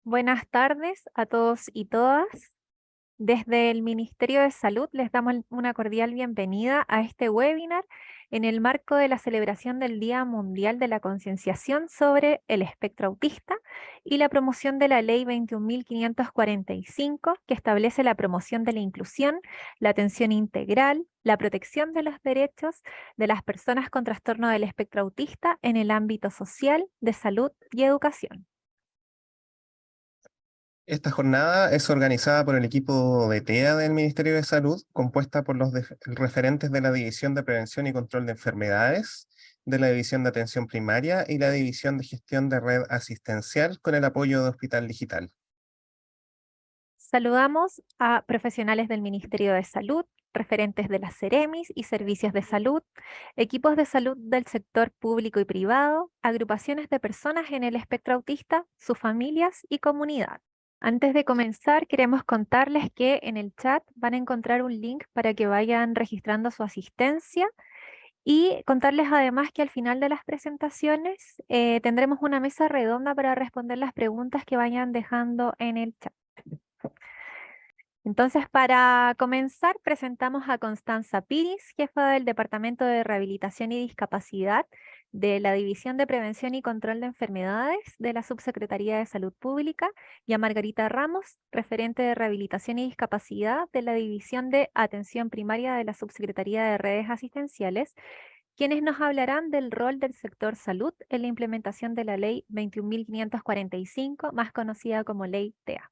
Buenas tardes a todos y todas. Desde el Ministerio de Salud les damos una cordial bienvenida a este webinar en el marco de la celebración del Día Mundial de la Concienciación sobre el Espectro Autista y la promoción de la Ley 21.545, que establece la promoción de la inclusión, la atención integral, la protección de los derechos de las personas con trastorno del espectro autista en el ámbito social, de salud y educación. Esta jornada es organizada por el equipo de TEA del Ministerio de Salud, compuesta por los referentes de la División de Prevención y Control de Enfermedades, de la División de Atención Primaria y la División de Gestión de Red Asistencial con el apoyo de Hospital Digital. Saludamos a profesionales del Ministerio de Salud, referentes de las Ceremis y servicios de salud, equipos de salud del sector público y privado, agrupaciones de personas en el espectro autista, sus familias y comunidad. Antes de comenzar, queremos contarles que en el chat van a encontrar un link para que vayan registrando su asistencia y contarles además que al final de las presentaciones tendremos una mesa redonda para responder las preguntas que vayan dejando en el chat. Entonces, para comenzar, presentamos a Constanza Piris, jefa del Departamento de Rehabilitación y Discapacidad de la División de Prevención y Control de Enfermedades de la Subsecretaría de Salud Pública, y a Margarita Ramos, referente de Rehabilitación y Discapacidad de la División de Atención Primaria de la Subsecretaría de Redes Asistenciales, quienes nos hablarán del rol del sector salud en la implementación de la Ley 21.545, más conocida como Ley TEA.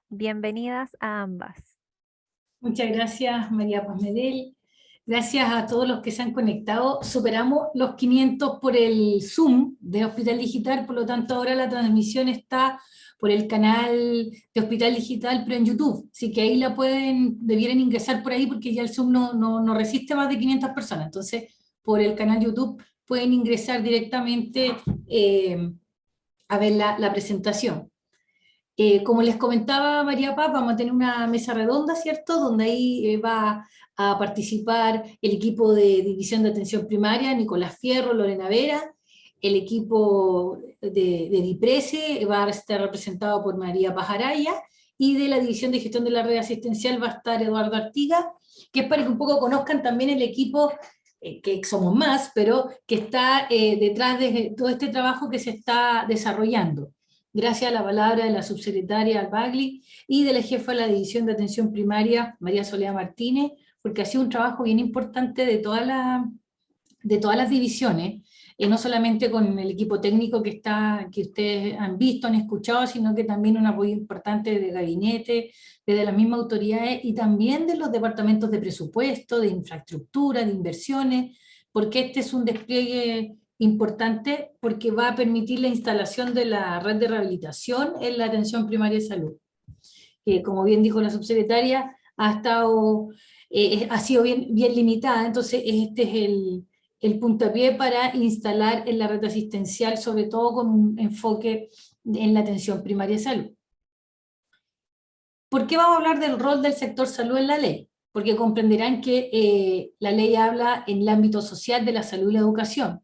Bienvenidas a ambas. Muchas gracias, María Paz Medel. Gracias a todos los que se han conectado. Superamos los 500 por el Zoom de Hospital Digital, por lo tanto ahora la transmisión está por el canal de Hospital Digital, pero en YouTube. Así que ahí debieran ingresar por ahí porque ya el Zoom no resiste más de 500 personas. Entonces, por el canal YouTube pueden ingresar directamente a ver la presentación. Como les comentaba María Paz, vamos a tener una mesa redonda, ¿cierto? Donde ahí va a participar el equipo de División de Atención Primaria, Nicolás Fierro, Lorena Vera, el equipo de DIPRESE va a estar representado por María Paz Araya, y de la División de Gestión de la Red Asistencial va a estar Eduardo Artiga, que es para que un poco conozcan también el equipo, que somos más, pero que está detrás de todo este trabajo que se está desarrollando. Gracias a la palabra de la subsecretaria Albagli y de la jefa de la División de Atención Primaria, María Soledad Martínez, porque ha sido un trabajo bien importante de todas las divisiones, no solamente con el equipo técnico que ustedes han visto, han escuchado, sino que también un apoyo importante de gabinete, desde las mismas autoridades, y también de los departamentos de presupuesto, de infraestructura, de inversiones, porque este es un despliegue importante porque va a permitir la instalación de la red de rehabilitación en la atención primaria de salud, que como bien dijo la subsecretaria, ha sido bien limitada. Entonces este es el puntapié para instalar en la red asistencial, sobre todo con un enfoque en la atención primaria de salud. ¿Por qué vamos a hablar del rol del sector salud en la ley? Porque comprenderán que la ley habla en el ámbito social de la salud y la educación,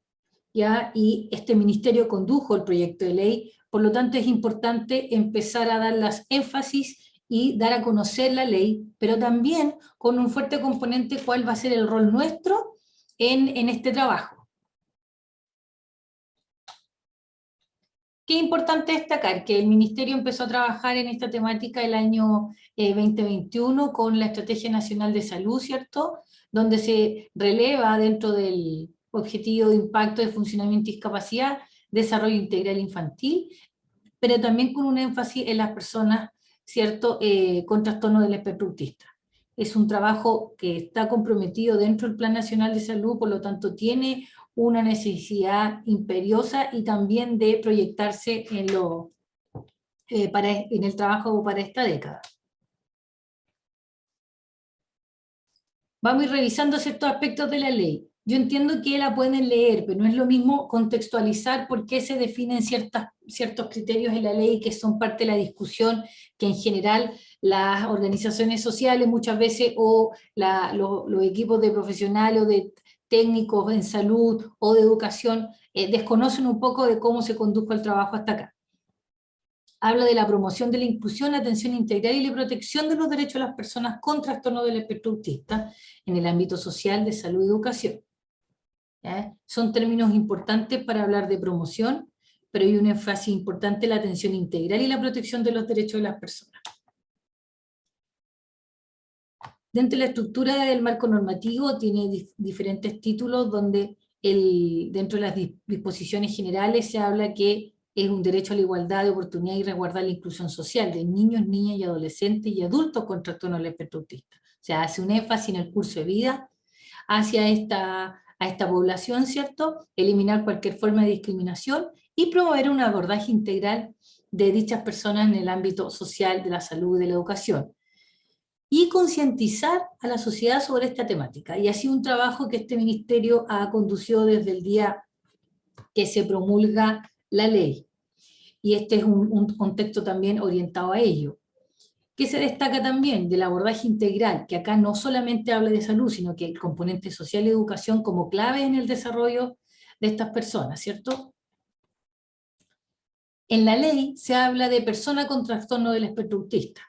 ¿ya? Y este ministerio condujo el proyecto de ley, por lo tanto es importante empezar a dar las énfasis y dar a conocer la ley, pero también con un fuerte componente cuál va a ser el rol nuestro en este trabajo. Qué importante destacar que el Ministerio empezó a trabajar en esta temática el año 2021 con la Estrategia Nacional de Salud, ¿cierto? Donde se releva dentro del objetivo de impacto de funcionamiento y discapacidad, desarrollo integral infantil, pero también con un énfasis en las personas, ¿cierto?, con trastorno del espectro autista. Es un trabajo que está comprometido dentro del Plan Nacional de Salud, por lo tanto tiene una necesidad imperiosa y también de proyectarse en el trabajo para esta década. Vamos a ir revisando ciertos aspectos de la ley. Yo entiendo que la pueden leer, pero no es lo mismo contextualizar por qué se definen ciertos criterios en la ley que son parte de la discusión, que en general las organizaciones sociales muchas veces o los equipos de profesionales o de técnicos en salud o de educación desconocen un poco de cómo se condujo el trabajo hasta acá. habla de la promoción de la inclusión, atención integral y la protección de los derechos de las personas con trastorno del espectro autista en el ámbito social, de salud y educación. ¿Ya? Son términos importantes para hablar de promoción, pero hay un énfasis importante en la atención integral y la protección de los derechos de las personas. Dentro de la estructura del marco normativo tiene diferentes títulos donde dentro de las disposiciones generales se habla que es un derecho a la igualdad de oportunidad y resguardar la inclusión social de niños, niñas y adolescentes y adultos con trastorno del espectro autista. O sea, hace un énfasis en el curso de vida hacia a esta población, ¿cierto? Eliminar cualquier forma de discriminación y promover un abordaje integral de dichas personas en el ámbito social, de la salud y de la educación. Y concientizar a la sociedad sobre esta temática. Y ha sido un trabajo que este ministerio ha conducido desde el día que se promulga la ley. Y este es un contexto también orientado a ello. ¿Qué se destaca también del abordaje integral? Que acá no solamente habla de salud, sino que el componente social y educación como clave en el desarrollo de estas personas, ¿cierto? En la ley se habla de persona con trastorno del espectro autista.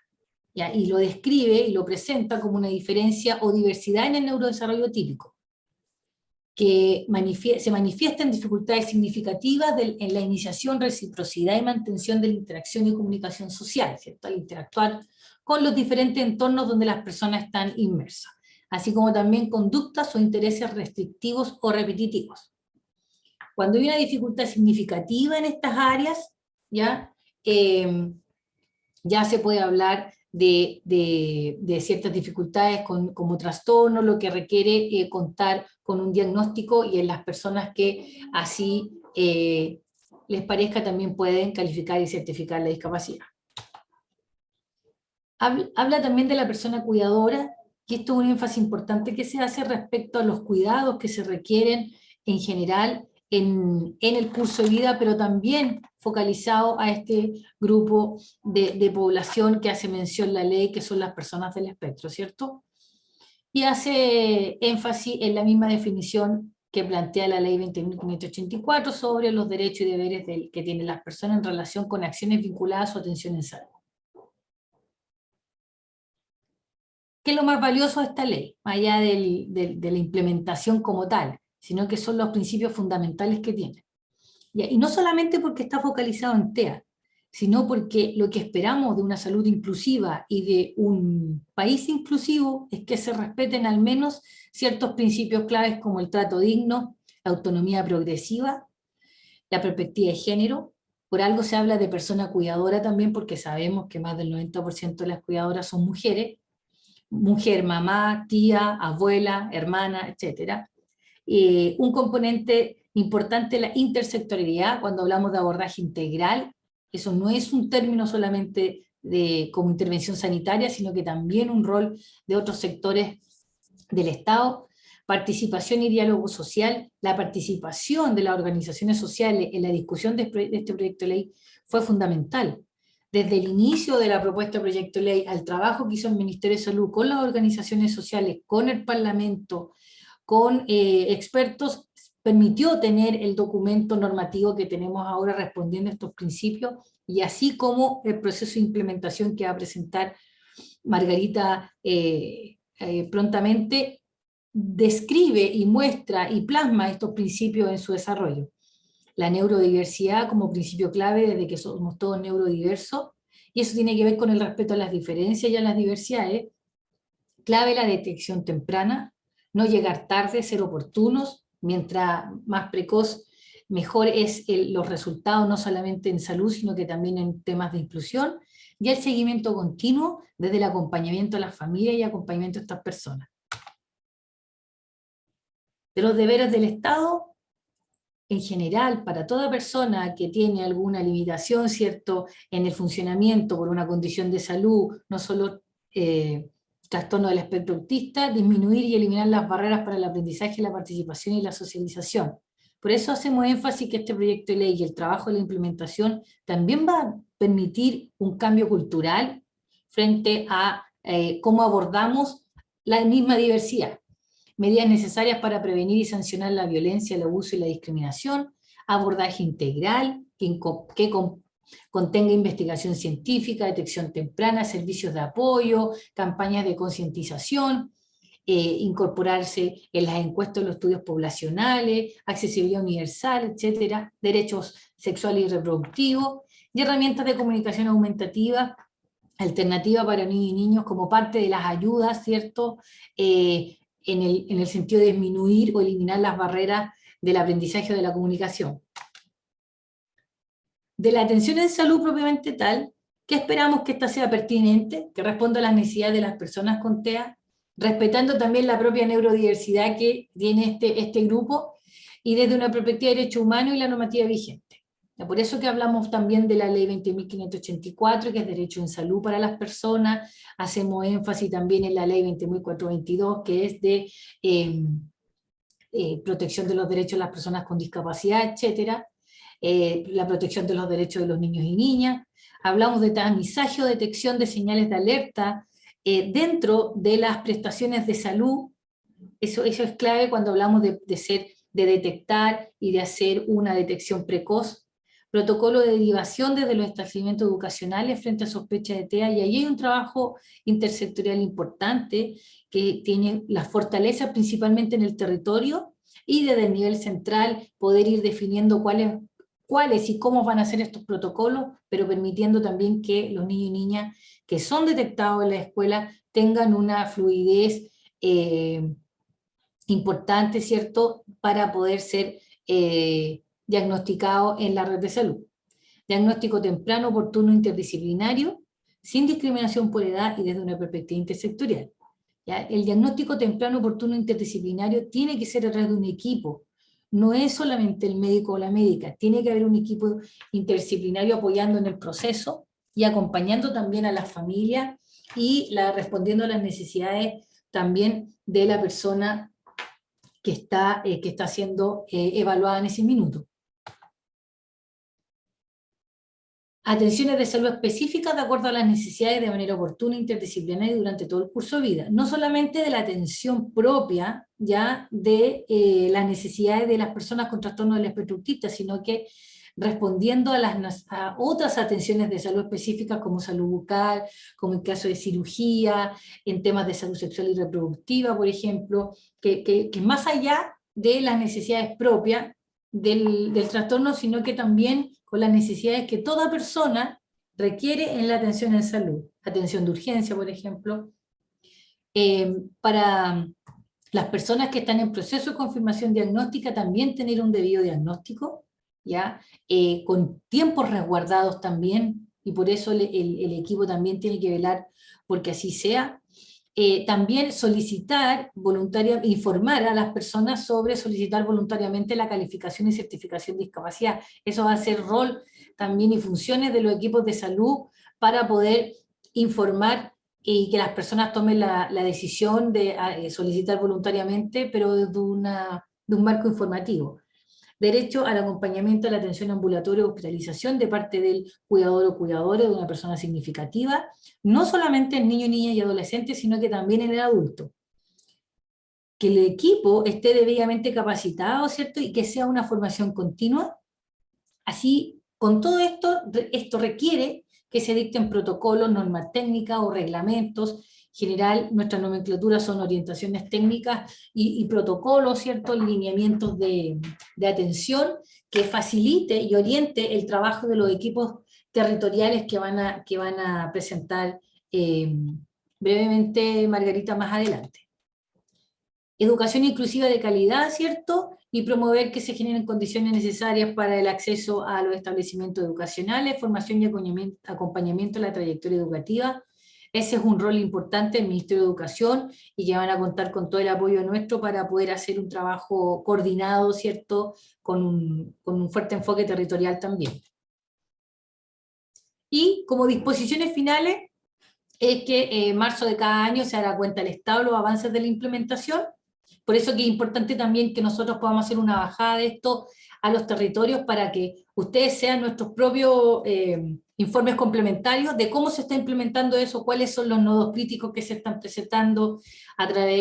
¿Ya? Y lo describe y lo presenta como una diferencia o diversidad en el neurodesarrollo típico, que se manifiesta en dificultades significativas en la iniciación, reciprocidad y mantención de la interacción y comunicación social, ¿cierto? Al interactuar con los diferentes entornos donde las personas están inmersas, así como también conductas o intereses restrictivos o repetitivos. Cuando hay una dificultad significativa en estas áreas, ya se puede hablar de ciertas dificultades como trastorno, lo que requiere contar con un diagnóstico, y en las personas que así les parezca también pueden calificar y certificar la discapacidad. Habla también de la persona cuidadora, y esto es un énfasis importante que se hace respecto a los cuidados que se requieren en general en el curso de vida, pero también focalizado a este grupo de población que hace mención la ley, que son las personas del espectro, ¿cierto? Y hace énfasis en la misma definición que plantea la ley 20.584 sobre los derechos y deberes que tienen las personas en relación con acciones vinculadas a su atención en salud. ¿Qué es lo más valioso de esta ley? Más allá de la implementación como tal, sino que son los principios fundamentales que tiene. Y no solamente porque está focalizado en TEA, sino porque lo que esperamos de una salud inclusiva y de un país inclusivo es que se respeten al menos ciertos principios claves como el trato digno, la autonomía progresiva, la perspectiva de género. Por algo se habla de persona cuidadora también, porque sabemos que más del 90% de las cuidadoras son mujeres, mujer, mamá, tía, abuela, hermana, etc. Un componente importante es la intersectorialidad, cuando hablamos de abordaje integral. Eso no es un término solamente como intervención sanitaria, sino que también un rol de otros sectores del Estado. Participación y diálogo social. La participación de las organizaciones sociales en la discusión de este proyecto de ley fue fundamental. Desde el inicio de la propuesta de proyecto de ley al trabajo que hizo el Ministerio de Salud con las organizaciones sociales, con el Parlamento, con expertos, permitió tener el documento normativo que tenemos ahora respondiendo a estos principios, y así como el proceso de implementación que va a presentar Margarita prontamente, describe y muestra y plasma estos principios en su desarrollo. La neurodiversidad como principio clave desde que somos todos neurodiversos, y eso tiene que ver con el respeto a las diferencias y a las diversidades. Clave la detección temprana, no llegar tarde, ser oportunos, mientras más precoz, mejor es los resultados, no solamente en salud, sino que también en temas de inclusión, y el seguimiento continuo desde el acompañamiento a las familias y acompañamiento a estas personas. De los deberes del Estado, en general, para toda persona que tiene alguna limitación, ¿cierto?, en el funcionamiento por una condición de salud, no solo trastorno del espectro autista, disminuir y eliminar las barreras para el aprendizaje, la participación y la socialización. Por eso hacemos énfasis que este proyecto de ley y el trabajo de la implementación también va a permitir un cambio cultural frente a cómo abordamos la misma diversidad. Medidas necesarias para prevenir y sancionar la violencia, el abuso y la discriminación, abordaje integral que contenga investigación científica, detección temprana, servicios de apoyo, campañas de concientización, incorporarse en las encuestas de los estudios poblacionales, accesibilidad universal, etcétera, derechos sexuales y reproductivos, y herramientas de comunicación aumentativa, alternativa para niños y niños como parte de las ayudas, ¿cierto? En el sentido de disminuir o eliminar las barreras del aprendizaje o de la comunicación. De la atención en salud propiamente tal, que esperamos que esta sea pertinente, que responda a las necesidades de las personas con TEA, respetando también la propia neurodiversidad que tiene este grupo, y desde una perspectiva de derecho humano y la normativa vigente. Por eso que hablamos también de la ley 20.584, que es derecho en salud para las personas, hacemos énfasis también en la ley 20.422, que es de protección de los derechos de las personas con discapacidad, etcétera, la protección de los derechos de los niños y niñas. Hablamos de tamizaje o detección de señales de alerta dentro de las prestaciones de salud. Eso es clave cuando hablamos de detectar y de hacer una detección precoz. Protocolo de derivación desde los establecimientos educacionales frente a sospecha de TEA, y ahí hay un trabajo intersectorial importante que tiene las fortalezas principalmente en el territorio, y desde el nivel central poder ir definiendo cuáles y cómo van a ser estos protocolos, pero permitiendo también que los niños y niñas que son detectados en la escuela tengan una fluidez importante, ¿cierto?, para poder ser diagnosticado en la red de salud. Diagnóstico temprano, oportuno, interdisciplinario, sin discriminación por edad y desde una perspectiva intersectorial. ¿Ya? El diagnóstico temprano, oportuno, interdisciplinario tiene que ser a través de un equipo. No es solamente el médico o la médica, tiene que haber un equipo interdisciplinario apoyando en el proceso y acompañando también a las familias y respondiendo a las necesidades también de la persona que está siendo evaluada en ese minuto. Atenciones de salud específicas de acuerdo a las necesidades de manera oportuna, interdisciplinaria y durante todo el curso de vida. No solamente de la atención propia, ya de las necesidades de las personas con trastorno del espectro autista, sino que respondiendo a otras atenciones de salud específicas como salud bucal, como en caso de cirugía, en temas de salud sexual y reproductiva, por ejemplo, que más allá de las necesidades propias del trastorno, sino que también con las necesidades que toda persona requiere en la atención en salud. Atención de urgencia, por ejemplo. Para las personas que están en proceso de confirmación diagnóstica, también tener un debido diagnóstico, ¿ya? Con tiempos resguardados también, y por eso el equipo también tiene que velar porque así sea. También informar a las personas sobre solicitar voluntariamente la calificación y certificación de discapacidad. Eso va a ser rol también y funciones de los equipos de salud para poder informar y que las personas tomen la decisión de solicitar voluntariamente, pero de un marco informativo. Derecho al acompañamiento a la atención ambulatoria o hospitalización de parte del cuidador o cuidadora de una persona significativa, no solamente en niños, niñas y adolescentes, sino que también en el adulto. Que el equipo esté debidamente capacitado, ¿cierto? Y que sea una formación continua. Así, con todo esto requiere que se dicten protocolos, normas técnicas o reglamentos. En general, nuestras nomenclaturas son orientaciones técnicas y protocolos, ¿cierto? Lineamientos de atención que facilite y oriente el trabajo de los equipos territoriales que van a presentar brevemente Margarita más adelante. Educación inclusiva de calidad, ¿cierto? Y promover que se generen condiciones necesarias para el acceso a los establecimientos educacionales, formación y acompañamiento a la trayectoria educativa. Ese es un rol importante del Ministerio de Educación y que van a contar con todo el apoyo nuestro para poder hacer un trabajo coordinado, ¿cierto? Con un fuerte enfoque territorial también. Y como disposiciones finales, es que en marzo de cada año se dará cuenta el Estado de los avances de la implementación, Por eso que es importante también que nosotros podamos hacer una bajada de esto a los territorios para que ustedes sean nuestros propios informes complementarios de cómo se está implementando eso, cuáles son los nodos críticos que se están presentando,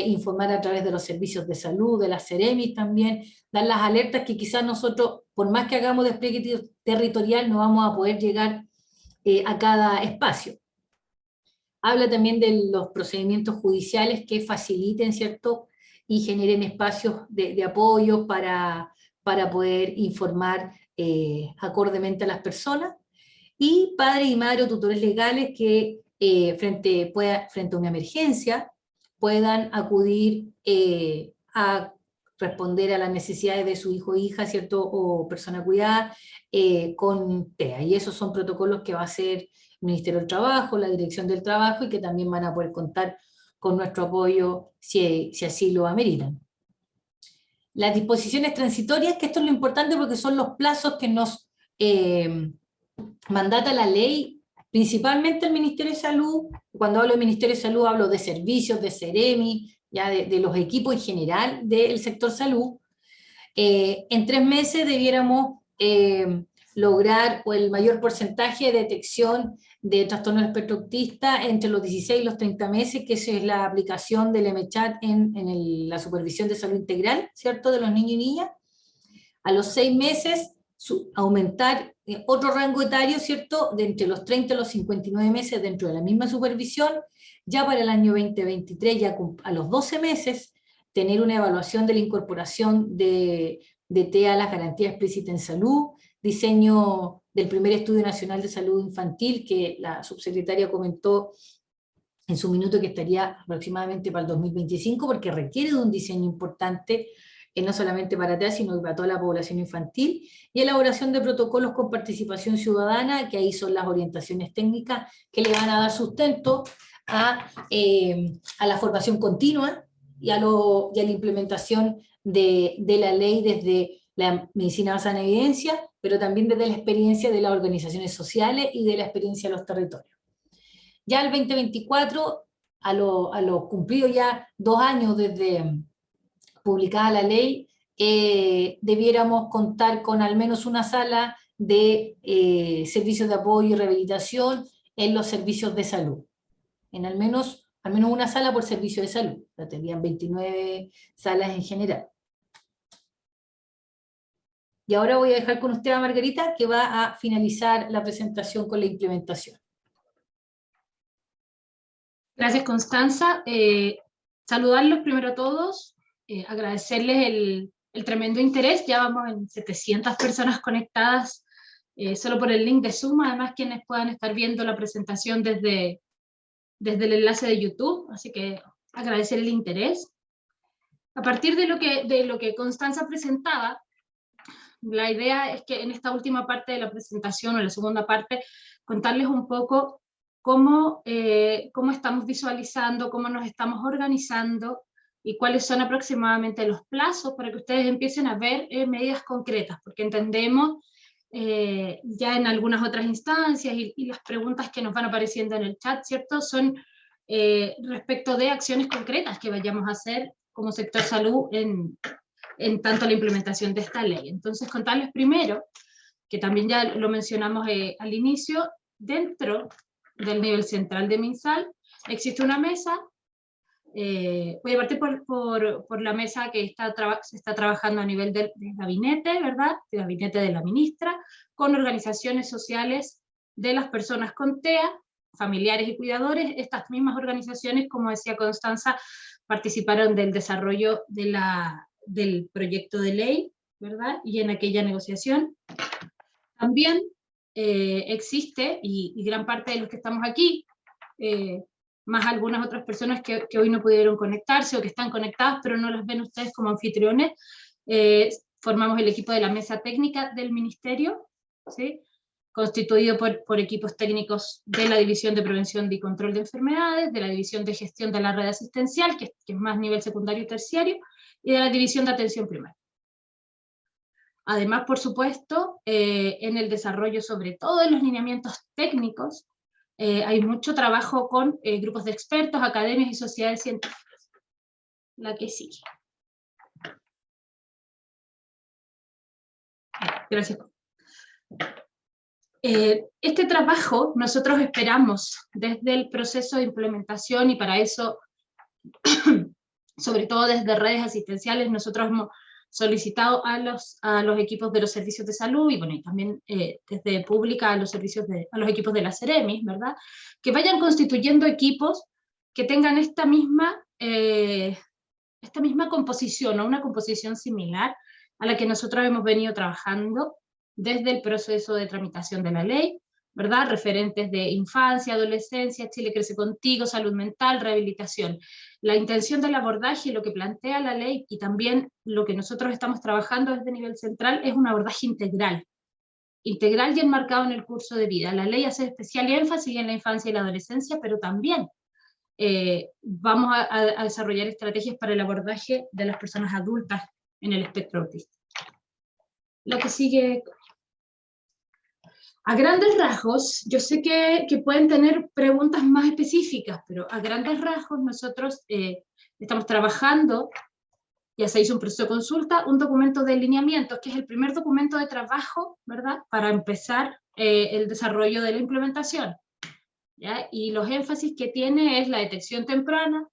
informar a través de los servicios de salud, de las Ceremis también, dar las alertas que quizás nosotros, por más que hagamos despliegue territorial, no vamos a poder llegar a cada espacio. Habla también de los procedimientos judiciales que faciliten, ¿cierto?, y generen espacios de apoyo para poder informar acordemente a las personas, y padres y madres o tutores legales que frente a una emergencia puedan acudir a responder a las necesidades de su hijo o hija, ¿cierto?, o persona cuidada con TEA, y esos son protocolos que va a hacer el Ministerio del Trabajo, la Dirección del Trabajo, y que también van a poder contar con nuestro apoyo si así lo ameritan. Las disposiciones transitorias, que esto es lo importante porque son los plazos que nos mandata la ley, principalmente el Ministerio de Salud. Cuando hablo del Ministerio de Salud hablo de servicios, de Ceremi, ya de los equipos en general del sector salud. En 3 meses debiéramos lograr el mayor porcentaje de detección de trastorno del espectro autista entre los 16 y los 30 meses, que esa es la aplicación del MChat en la supervisión de salud integral, ¿cierto?, de los niños y niñas. A los 6 meses, aumentar otro rango etario, ¿cierto?, de entre los 30 y los 59 meses dentro de la misma supervisión. Ya para el año 2023, ya a los 12 meses, tener una evaluación de la incorporación de TEA a las garantías explícitas en salud, diseño del primer Estudio Nacional de Salud Infantil, que la subsecretaria comentó en su minuto que estaría aproximadamente para el 2025, porque requiere de un diseño importante, no solamente para TEA, sino para toda la población infantil, y elaboración de protocolos con participación ciudadana, que ahí son las orientaciones técnicas que le van a dar sustento a la formación continua y a la implementación de la ley desde la medicina basada en evidencia, pero también desde la experiencia de las organizaciones sociales y de la experiencia de los territorios. Ya el 2024, a lo cumplido ya 2 años desde publicada la ley, debiéramos contar con al menos una sala de servicios de apoyo y rehabilitación en los servicios de salud. En al menos una sala por servicio de salud. Ya tendrían 29 salas en general. Y ahora voy a dejar con usted a Margarita, que va a finalizar la presentación con la implementación. Gracias, Constanza. Saludarlos primero a todos, agradecerles el tremendo interés. Ya vamos en 700 personas conectadas solo por el link de Zoom, además quienes puedan estar viendo la presentación desde el enlace de YouTube, así que agradecer el interés. A partir de lo que Constanza presentaba, la idea es que en esta última parte de la presentación, o en la segunda parte, contarles un poco cómo estamos visualizando, cómo nos estamos organizando, y cuáles son aproximadamente los plazos para que ustedes empiecen a ver medidas concretas, porque entendemos ya en algunas otras instancias y las preguntas que nos van apareciendo en el chat, ¿cierto?, son respecto de acciones concretas que vayamos a hacer como sector salud en tanto la implementación de esta ley. Entonces, contarles primero, que también ya lo mencionamos al inicio, dentro del nivel central de MinSal existe una mesa. Voy a partir por la mesa que se está trabajando a nivel del gabinete, ¿verdad?, el gabinete de la ministra, con organizaciones sociales de las personas con TEA, familiares y cuidadores. Estas mismas organizaciones, como decía Constanza, participaron del desarrollo del proyecto de ley, ¿verdad?, y en aquella negociación. También existe, y gran parte de los que estamos aquí, más algunas otras personas que hoy no pudieron conectarse o que están conectadas pero no las ven ustedes como anfitriones, formamos el equipo de la mesa técnica del ministerio, ¿sí?, constituido por equipos técnicos de la División de Prevención y Control de Enfermedades, de la División de Gestión de la Red Asistencial, que es más nivel secundario y terciario, y de la División de Atención Primaria. Además, por supuesto, en el desarrollo, sobre todo en los lineamientos técnicos, hay mucho trabajo con grupos de expertos, academias y sociedades científicas. La que sigue. Gracias. Este trabajo nosotros esperamos desde el proceso de implementación, y para eso, sobre todo desde redes asistenciales, nosotros hemos solicitado a los equipos de los servicios de salud, y bueno, y también desde pública a los equipos de la Ceremis, ¿verdad? Que vayan constituyendo equipos que tengan esta misma composición, o una composición similar a la que nosotros hemos venido trabajando desde el proceso de tramitación de la ley, ¿verdad? Referentes de infancia, adolescencia, Chile crece contigo, salud mental, rehabilitación. La intención del abordaje, lo que plantea la ley, y también lo que nosotros estamos trabajando desde nivel central, es un abordaje integral y enmarcado en el curso de vida. La ley hace especial énfasis en la infancia y la adolescencia, pero también vamos a desarrollar estrategias para el abordaje de las personas adultas en el espectro autista. Lo que sigue... A grandes rasgos, yo sé que pueden tener preguntas más específicas, pero a grandes rasgos nosotros estamos trabajando, ya se hizo un proceso de consulta, un documento de lineamientos, que es el primer documento de trabajo, ¿verdad?, para empezar el desarrollo de la implementación, ¿ya? Y los énfasis que tiene es la detección temprana,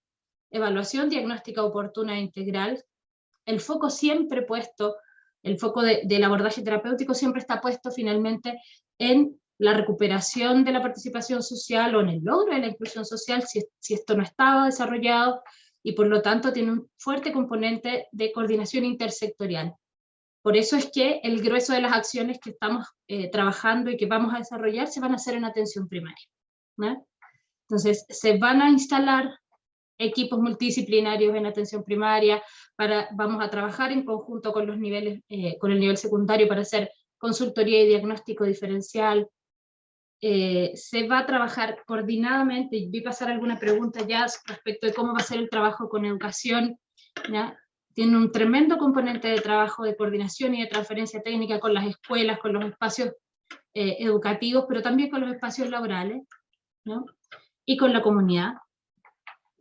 evaluación diagnóstica oportuna e integral, el foco siempre puesto, el foco del abordaje terapéutico siempre está puesto finalmente en la recuperación de la participación social o en el logro de la inclusión social si esto no estaba desarrollado, y por lo tanto tiene un fuerte componente de coordinación intersectorial. Por eso es que el grueso de las acciones que estamos trabajando y que vamos a desarrollar se van a hacer en atención primaria, ¿no? Entonces, se van a instalar equipos multidisciplinarios en atención primaria, vamos a trabajar en conjunto con los niveles, con el nivel secundario para hacer consultoría y diagnóstico diferencial. Se va a trabajar coordinadamente, y vi pasar alguna pregunta ya respecto de cómo va a ser el trabajo con educación, ¿ya? Tiene un tremendo componente de trabajo de coordinación y de transferencia técnica con las escuelas, con los espacios educativos, pero también con los espacios laborales, ¿no? Y con la comunidad.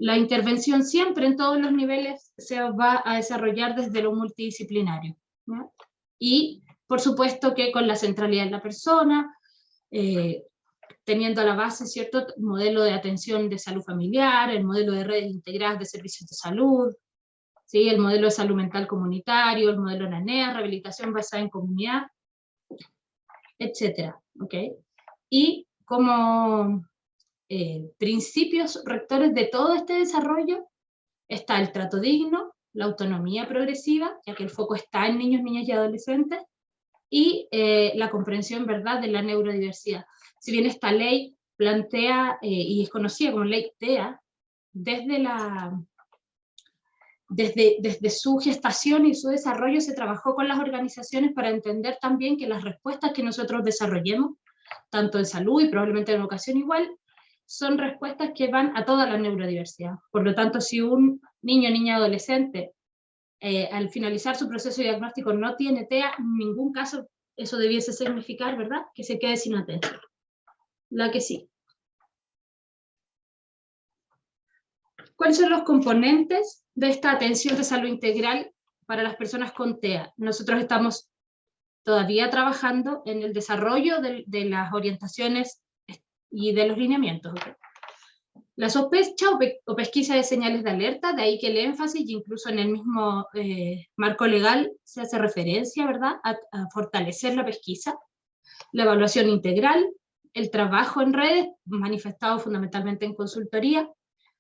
La intervención siempre en todos los niveles se va a desarrollar desde lo multidisciplinario, ¿no? Y por supuesto que con la centralidad de la persona, teniendo a la base, ¿cierto?, modelo de atención de salud familiar, el modelo de redes integradas de servicios de salud, ¿sí?, el modelo de salud mental comunitario, el modelo NANEA, rehabilitación basada en comunidad, etcétera, ¿ok? Y como principios rectores de todo este desarrollo está el trato digno, la autonomía progresiva, ya que el foco está en niños, niñas y adolescentes, y la comprensión, ¿verdad?, de la neurodiversidad. Si bien esta ley plantea, y es conocida como ley TEA, desde su gestación y su desarrollo se trabajó con las organizaciones para entender también que las respuestas que nosotros desarrollemos, tanto en salud y probablemente en educación igual, son respuestas que van a toda la neurodiversidad. Por lo tanto, si un niño, niña, adolescente, al finalizar su proceso diagnóstico no tiene TEA, en ningún caso eso debiese significar, ¿verdad?, que se quede sin atención. La que sí. ¿Cuáles son los componentes de esta atención de salud integral para las personas con TEA? Nosotros estamos todavía trabajando en el desarrollo de las orientaciones y de los lineamientos, ¿okay? La sospecha o pesquisa de señales de alerta, de ahí que el énfasis, y incluso en el mismo marco legal se hace referencia, ¿verdad?, a fortalecer la pesquisa. La evaluación integral, el trabajo en redes, manifestado fundamentalmente en consultoría,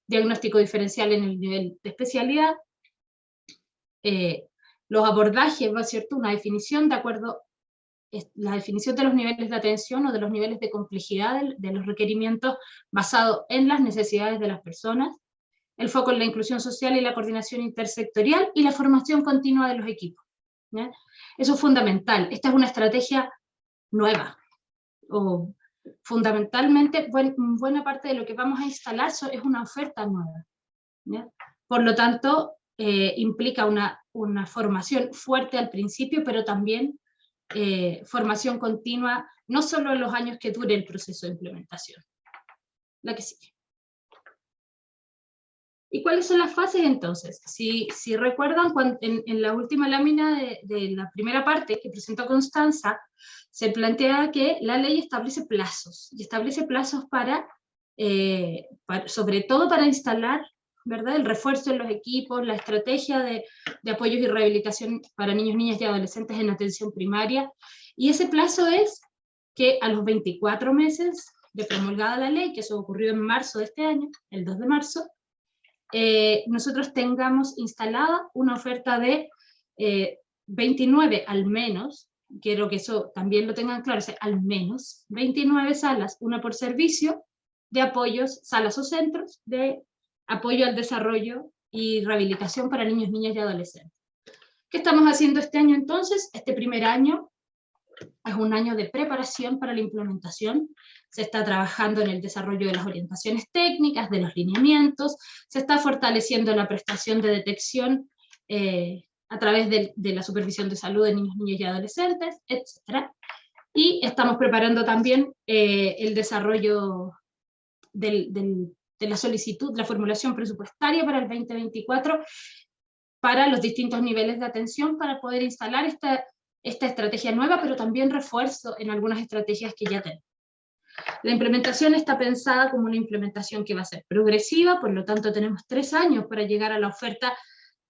diagnóstico diferencial en el nivel de especialidad, los abordajes, ¿va cierto?, una definición de acuerdo, la definición de los niveles de atención o de los niveles de complejidad de los requerimientos basado en las necesidades de las personas, el foco en la inclusión social y la coordinación intersectorial, y la formación continua de los equipos, ¿ya? Eso es fundamental. Esta es una estrategia nueva, o fundamentalmente buena parte de lo que vamos a instalar es una oferta nueva, ¿ya? Por lo tanto, implica una formación fuerte al principio, pero también formación continua, no solo en los años que dure el proceso de implementación. La que sigue. ¿Y cuáles son las fases entonces? Si recuerdan, en la última lámina de la primera parte que presentó Constanza, se plantea que la ley establece plazos, y establece plazos sobre todo para instalar, ¿verdad?, el refuerzo en los equipos, la estrategia de apoyos y rehabilitación para niños, niñas y adolescentes en atención primaria, y ese plazo es que a los 24 meses de promulgada la ley, que eso ocurrió en marzo de este año, el 2 de marzo, nosotros tengamos instalada una oferta de 29 al menos, quiero que eso también lo tengan claro, o sea, al menos 29 salas, una por servicio, de apoyos, salas o centros de apoyo al desarrollo y rehabilitación para niños, niñas y adolescentes. ¿Qué estamos haciendo este año entonces? Este primer año es un año de preparación para la implementación. Se está trabajando en el desarrollo de las orientaciones técnicas, de los lineamientos, se está fortaleciendo la prestación de detección a través de la supervisión de salud de niños, niñas y adolescentes, etc. Y estamos preparando también el desarrollo de la solicitud, la formulación presupuestaria para el 2024, para los distintos niveles de atención, para poder instalar esta estrategia nueva, pero también refuerzo en algunas estrategias que ya tenemos. La implementación está pensada como una implementación que va a ser progresiva, por lo tanto tenemos 3 años para llegar a la oferta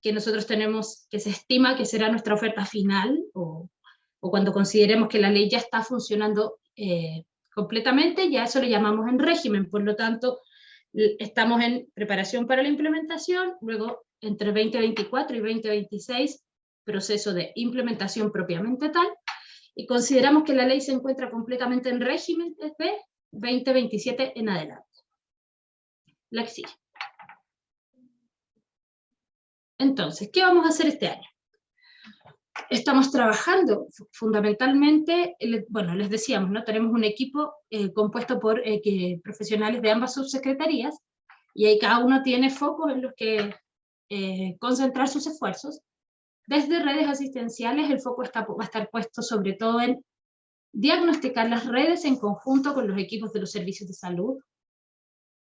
que nosotros tenemos, que se estima que será nuestra oferta final, o cuando consideremos que la ley ya está funcionando completamente, ya eso lo llamamos en régimen, por lo tanto estamos en preparación para la implementación, luego entre 2024 y 2026, proceso de implementación propiamente tal, y consideramos que la ley se encuentra completamente en régimen desde 2027 en adelante. La que sigue. Entonces, ¿qué vamos a hacer este año? Estamos trabajando fundamentalmente, bueno, les decíamos, ¿no? Tenemos un equipo compuesto por profesionales de ambas subsecretarías, y ahí cada uno tiene focos en los que concentrar sus esfuerzos. Desde redes asistenciales el foco va a estar puesto sobre todo en diagnosticar las redes en conjunto con los equipos de los servicios de salud.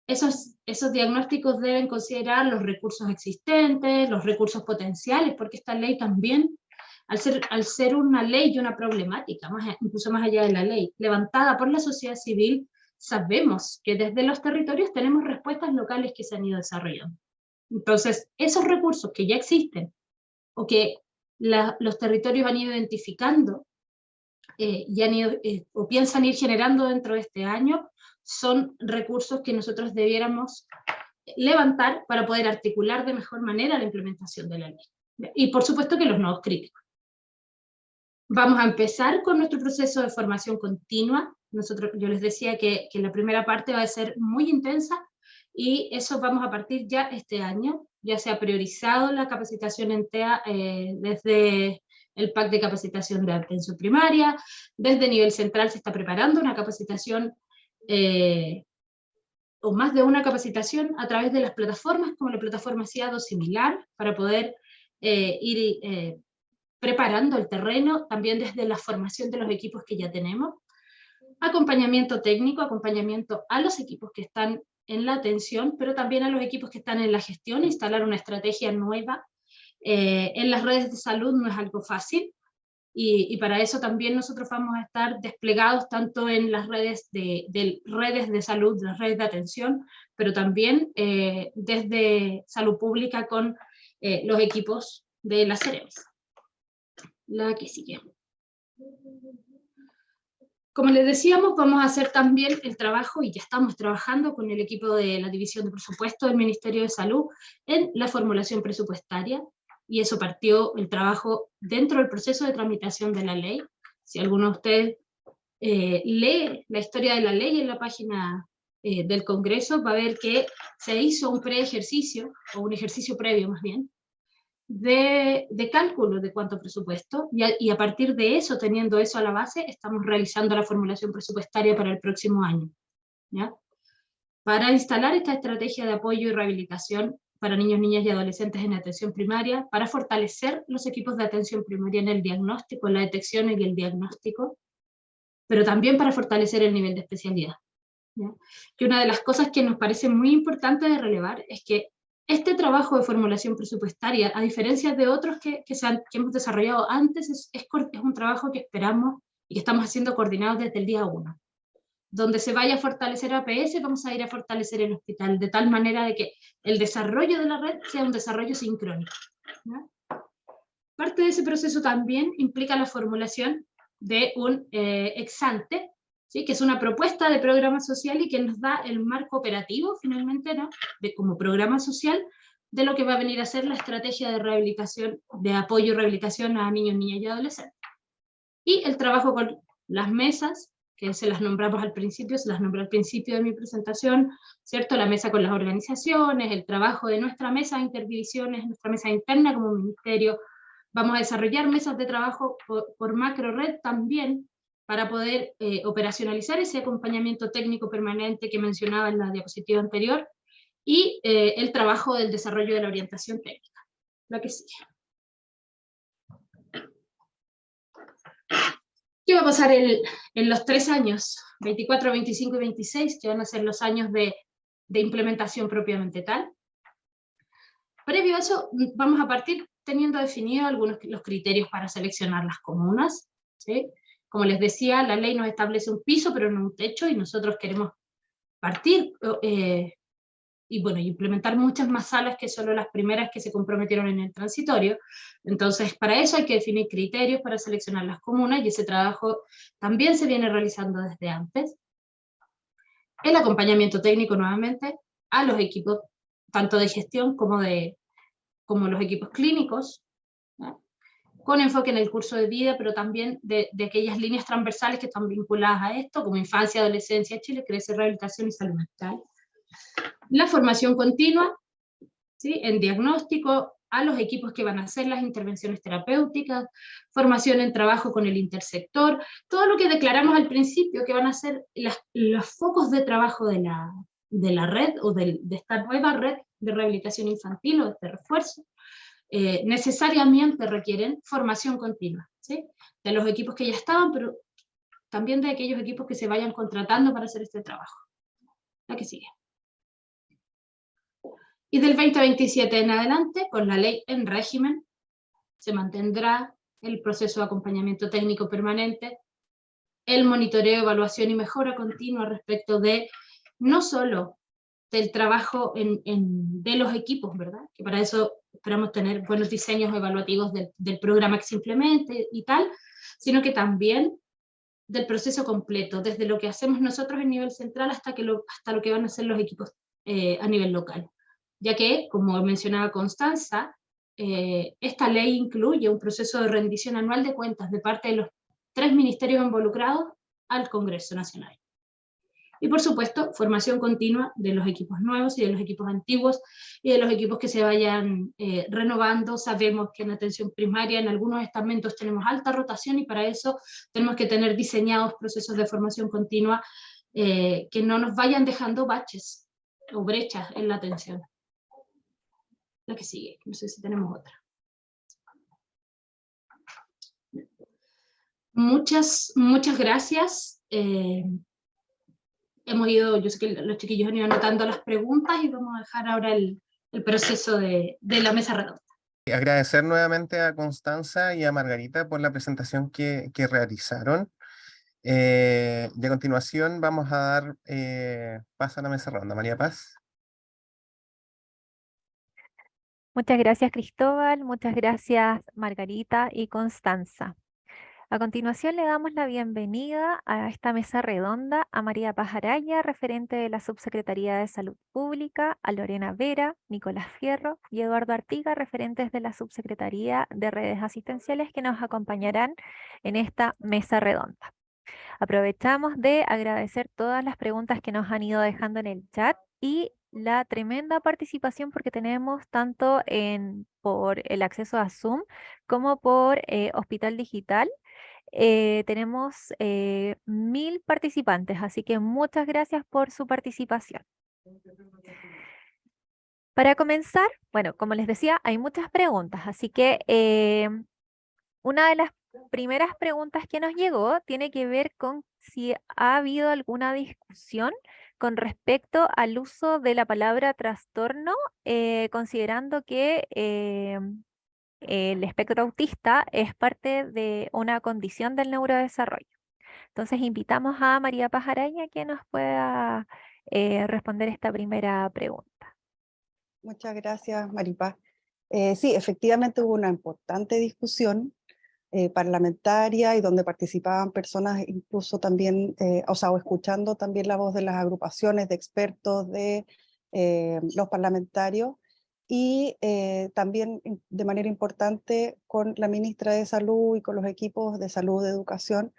Esos diagnósticos deben considerar los recursos existentes, los recursos potenciales, porque esta ley también, al ser una ley y una problemática, incluso más allá de la ley, levantada por la sociedad civil, sabemos que desde los territorios tenemos respuestas locales que se han ido desarrollando. Entonces, esos recursos que ya existen, o que los territorios han ido identificando, y han ido, o piensan ir generando dentro de este año, son recursos que nosotros debiéramos levantar para poder articular de mejor manera la implementación de la ley. Y por supuesto que los nuevos críticos. Vamos a empezar con nuestro proceso de formación continua. Yo les decía que la primera parte va a ser muy intensa, y eso vamos a partir ya este año. Ya se ha priorizado la capacitación en TEA desde el PAC de capacitación de atención primaria, desde nivel central se está preparando una capacitación, o más de una capacitación a través de las plataformas, como la plataforma CIADO similar, para poder ir preparando el terreno, también desde la formación de los equipos que ya tenemos, acompañamiento técnico, acompañamiento a los equipos que están en la atención, pero también a los equipos que están en la gestión. Instalar una estrategia nueva en las redes de salud no es algo fácil, y para eso también nosotros vamos a estar desplegados tanto en las redes de salud, las redes de atención, pero también desde salud pública con los equipos de las CEREMS. La que sigue. Como les decíamos, vamos a hacer también el trabajo, y ya estamos trabajando con el equipo de la División de Presupuesto del Ministerio de Salud en la formulación presupuestaria, y eso partió el trabajo dentro del proceso de tramitación de la ley. Si alguno de ustedes lee la historia de la ley en la página del Congreso, va a ver que se hizo un pre-ejercicio, o un ejercicio previo más bien, de cálculo de cuánto presupuesto, y a partir de eso, teniendo eso a la base, estamos realizando la formulación presupuestaria para el próximo año, ¿ya? Para instalar esta estrategia de apoyo y rehabilitación para niños, niñas y adolescentes en atención primaria, para fortalecer los equipos de atención primaria en el diagnóstico, en la detección y el diagnóstico, pero también para fortalecer el nivel de especialidad, ¿ya? Y una de las cosas que nos parece muy importante de relevar es que Este trabajo de formulación presupuestaria, a diferencia de otros que hemos desarrollado antes, es un trabajo que esperamos y que estamos haciendo coordinados desde el día 1. Donde se vaya a fortalecer APS, vamos a ir a fortalecer el hospital, de tal manera de que el desarrollo de la red sea un desarrollo sincrónico, ¿no? Parte de ese proceso también implica la formulación de un ex-ante, ¿sí? Que es una propuesta de programa social y que nos da el marco operativo, finalmente, ¿no? Como programa social, de lo que va a venir a ser la estrategia de rehabilitación, de apoyo y rehabilitación a niños, niñas y adolescentes. Y el trabajo con las mesas, que se las nombramos al principio, se las nombré al principio de mi presentación, ¿cierto? La mesa con las organizaciones, el trabajo de nuestra mesa de interdivisiones, nuestra mesa interna como ministerio. Vamos a desarrollar mesas de trabajo por macro red también, para poder operacionalizar ese acompañamiento técnico permanente que mencionaba en la diapositiva anterior, y el trabajo del desarrollo de la orientación técnica. La que sigue. ¿Qué va a pasar en los 3 años, 24, 25 y 26, que van a ser los años de implementación propiamente tal? Previo a eso, vamos a partir teniendo definidos los criterios para seleccionar las comunas, ¿sí? Como les decía, la ley nos establece un piso, pero no un techo, y nosotros queremos partir y implementar muchas más salas que solo las primeras que se comprometieron en el transitorio. Entonces, para eso hay que definir criterios para seleccionar las comunas, y ese trabajo también se viene realizando desde antes. El acompañamiento técnico, nuevamente, a los equipos, tanto de gestión como los equipos clínicos, ¿no? Con enfoque en el curso de vida, pero también de aquellas líneas transversales que están vinculadas a esto, como infancia, adolescencia, Chile crece, rehabilitación y salud mental. La formación continua, ¿sí? En diagnóstico, a los equipos que van a hacer las intervenciones terapéuticas, formación en trabajo con el intersector, todo lo que declaramos al principio que van a ser los focos de trabajo de la red, o de esta nueva red de rehabilitación infantil, o de este refuerzo, necesariamente requieren formación continua, ¿sí? De los equipos que ya estaban, pero también de aquellos equipos que se vayan contratando para hacer este trabajo. La que sigue. Y del 2027 en adelante, con la ley en régimen, se mantendrá el proceso de acompañamiento técnico permanente, el monitoreo, evaluación y mejora continua respecto de no solo del trabajo de los equipos, ¿verdad? Que para eso esperamos tener buenos diseños evaluativos del programa que se implemente y tal, sino que también del proceso completo, desde lo que hacemos nosotros en nivel central hasta lo que van a hacer los equipos a nivel local. Ya que, como mencionaba Constanza, esta ley incluye un proceso de rendición anual de cuentas de parte de los 3 ministerios involucrados al Congreso Nacional. Y por supuesto, formación continua de los equipos nuevos y de los equipos antiguos y de los equipos que se vayan renovando. Sabemos que en atención primaria en algunos estamentos tenemos alta rotación, y para eso tenemos que tener diseñados procesos de formación continua que no nos vayan dejando baches o brechas en la atención. La que sigue, no sé si tenemos otra. Muchas gracias. Yo sé que los chiquillos han ido anotando las preguntas, y vamos a dejar ahora el proceso de la mesa redonda. Agradecer nuevamente a Constanza y a Margarita por la presentación que realizaron. Y a continuación vamos a dar paso a la mesa redonda. María Paz. Muchas gracias, Cristóbal. Muchas gracias, Margarita y Constanza. A continuación le damos la bienvenida a esta mesa redonda a María Paz Araya, referente de la Subsecretaría de Salud Pública, a Lorena Vera, Nicolás Fierro y Eduardo Artiga, referentes de la Subsecretaría de Redes Asistenciales, que nos acompañarán en esta mesa redonda. Aprovechamos de agradecer todas las preguntas que nos han ido dejando en el chat y la tremenda participación, porque tenemos tanto por el acceso a Zoom como por Hospital Digital. Tenemos 1000 participantes, así que muchas gracias por su participación. Para comenzar, bueno, como les decía, hay muchas preguntas, así que una de las primeras preguntas que nos llegó tiene que ver con si ha habido alguna discusión con respecto al uso de la palabra trastorno, considerando que el espectro autista es parte de una condición del neurodesarrollo. Entonces invitamos a María Paz Araña que nos pueda responder esta primera pregunta. Muchas gracias, Maripaz. Sí, efectivamente hubo una importante discusión parlamentaria y donde participaban personas incluso también, o escuchando también la voz de las agrupaciones de expertos de los parlamentarios y también de manera importante con la ministra de Salud y con los equipos de salud de educación,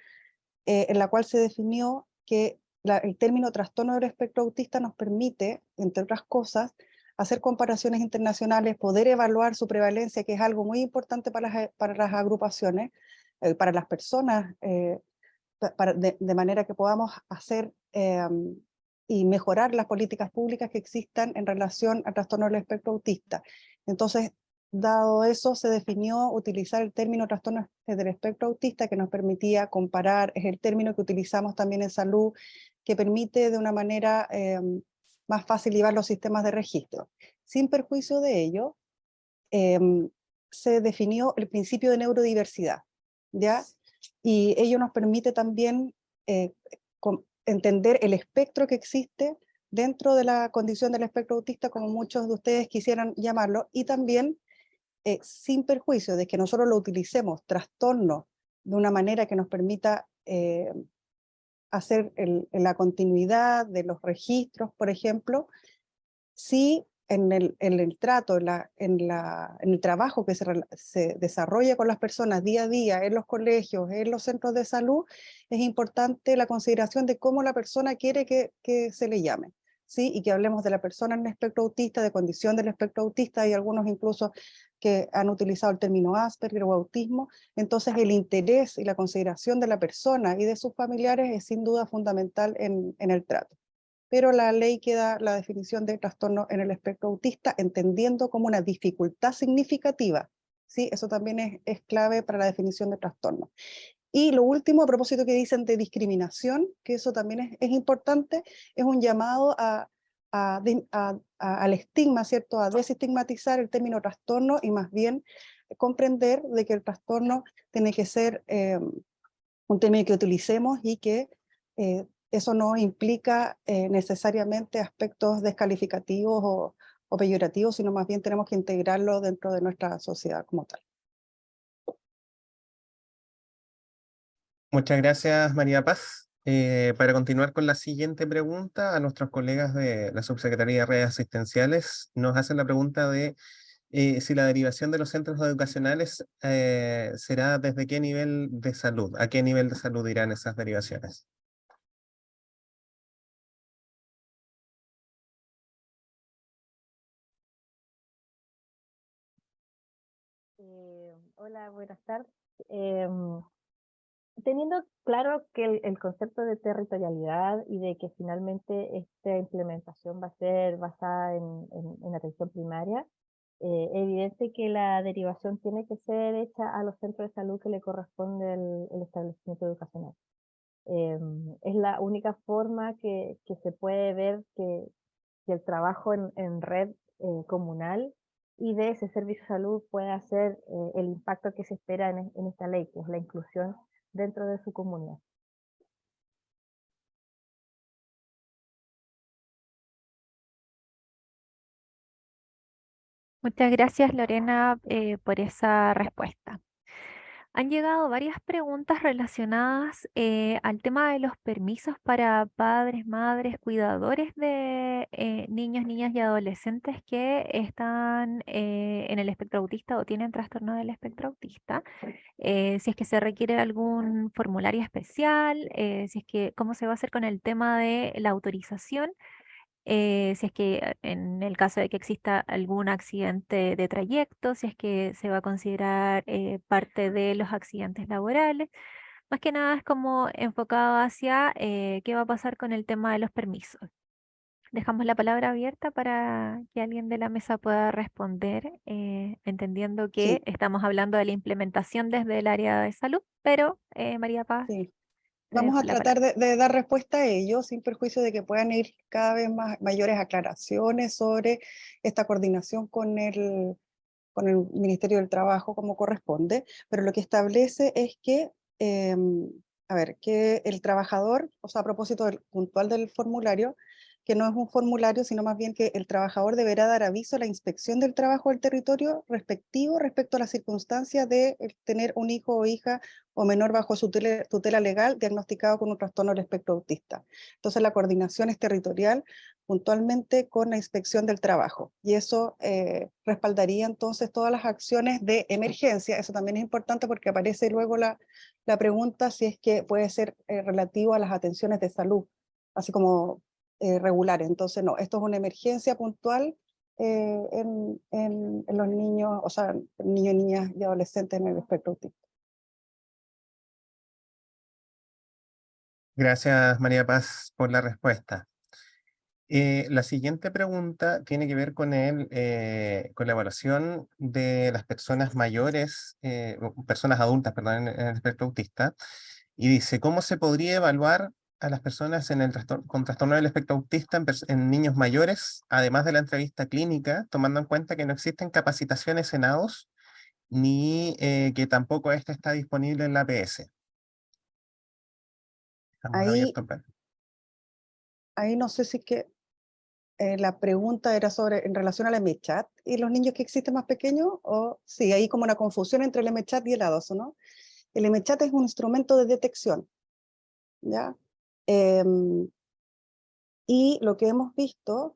en la cual se definió que el término trastorno del espectro autista nos permite, entre otras cosas, hacer comparaciones internacionales, poder evaluar su prevalencia, que es algo muy importante para las agrupaciones, para las personas, de manera que podamos hacer y mejorar las políticas públicas que existan en relación al trastorno del espectro autista. Entonces, dado eso, se definió utilizar el término trastorno del espectro autista, que nos permitía comparar, es el término que utilizamos también en salud, que permite de una manera más fácil llevar los sistemas de registro. Sin perjuicio de ello, se definió el principio de neurodiversidad, ¿ya? Y ello nos permite también entender el espectro que existe dentro de la condición del espectro autista, como muchos de ustedes quisieran llamarlo, y también sin perjuicio de que nosotros lo utilicemos trastorno de una manera que nos permita hacer la continuidad de los registros, por ejemplo, si en el trato, en el trabajo que se desarrolla con las personas día a día, en los colegios, en los centros de salud, es importante la consideración de cómo la persona quiere que se le llame, ¿sí? Y que hablemos de la persona en el espectro autista, de condición del espectro autista, hay algunos incluso que han utilizado el término Asperger o autismo. Entonces el interés y la consideración de la persona y de sus familiares es sin duda fundamental en el trato. Pero la ley queda la definición de trastorno en el espectro autista, entendiendo como una dificultad significativa, ¿sí? Eso también es clave para la definición de trastorno. Y lo último, a propósito que dicen de discriminación, que eso también es importante, es un llamado al estigma, ¿cierto? A desestigmatizar el término trastorno y más bien comprender de que el trastorno tiene que ser un término que utilicemos y que eso no implica necesariamente aspectos descalificativos o peyorativos, sino más bien tenemos que integrarlo dentro de nuestra sociedad como tal. Muchas gracias, María Paz. Para continuar con la siguiente pregunta, a nuestros colegas de la Subsecretaría de Redes Asistenciales nos hacen la pregunta de si la derivación de los centros educacionales será desde qué nivel de salud, a qué nivel de salud irán esas derivaciones. Hola, buenas tardes. Teniendo claro que el concepto de territorialidad y de que finalmente esta implementación va a ser basada en atención primaria, evidente que la derivación tiene que ser hecha a los centros de salud que le corresponde el establecimiento educacional. Es la única forma que se puede ver que el trabajo en red comunal y de ese servicio de salud puede hacer el impacto que se espera en esta ley, que es la inclusión dentro de su comunidad. Muchas gracias, Lorena, por esa respuesta. Han llegado varias preguntas relacionadas al tema de los permisos para padres, madres, cuidadores de niños, niñas y adolescentes que están en el espectro autista o tienen trastorno del espectro autista. Si es que se requiere algún formulario especial, si es que cómo se va a hacer con el tema de la autorización. Si es que en el caso de que exista algún accidente de trayecto, si es que se va a considerar parte de los accidentes laborales. Más que nada es como enfocado hacia qué va a pasar con el tema de los permisos. Dejamos la palabra abierta para que alguien de la mesa pueda responder, entendiendo que Sí. estamos hablando de la implementación desde el área de salud, pero María Paz, Sí. Vamos a la tratar de dar respuesta a ello, sin perjuicio de que puedan ir cada vez mayores aclaraciones sobre esta coordinación con el Ministerio del Trabajo como corresponde, pero lo que establece es que, que el trabajador, o sea, a propósito puntual del formulario, que no es un formulario, sino más bien que el trabajador deberá dar aviso a la inspección del trabajo del territorio respectivo respecto a las circunstancias de tener un hijo o hija o menor bajo su tutela legal diagnosticado con un trastorno del espectro autista. Entonces la coordinación es territorial, puntualmente con la inspección del trabajo, y eso respaldaría entonces todas las acciones de emergencia. Eso también es importante porque aparece luego la pregunta si es que puede ser relativo a las atenciones de salud, así como regulares. Entonces no, esto es una emergencia puntual en los niños, o sea, niños, niñas y adolescentes en el espectro autista. Gracias, María Paz, por la respuesta. La siguiente pregunta tiene que ver con con la evaluación de las personas mayores, personas adultas, perdón, en el espectro autista, y dice, ¿cómo se podría evaluar a las personas con trastorno del espectro autista en niños mayores, además de la entrevista clínica, tomando en cuenta que no existen capacitaciones en ADOS, ni que tampoco esta está disponible en la APS? Estamos Ahí, abiertos para... ahí no sé si es que la pregunta era en relación al MChat y los niños que existen más pequeños, o sí, hay como una confusión entre el MChat y el ADOS, ¿no? El MChat es un instrumento de detección, ¿ya? Y lo que hemos visto,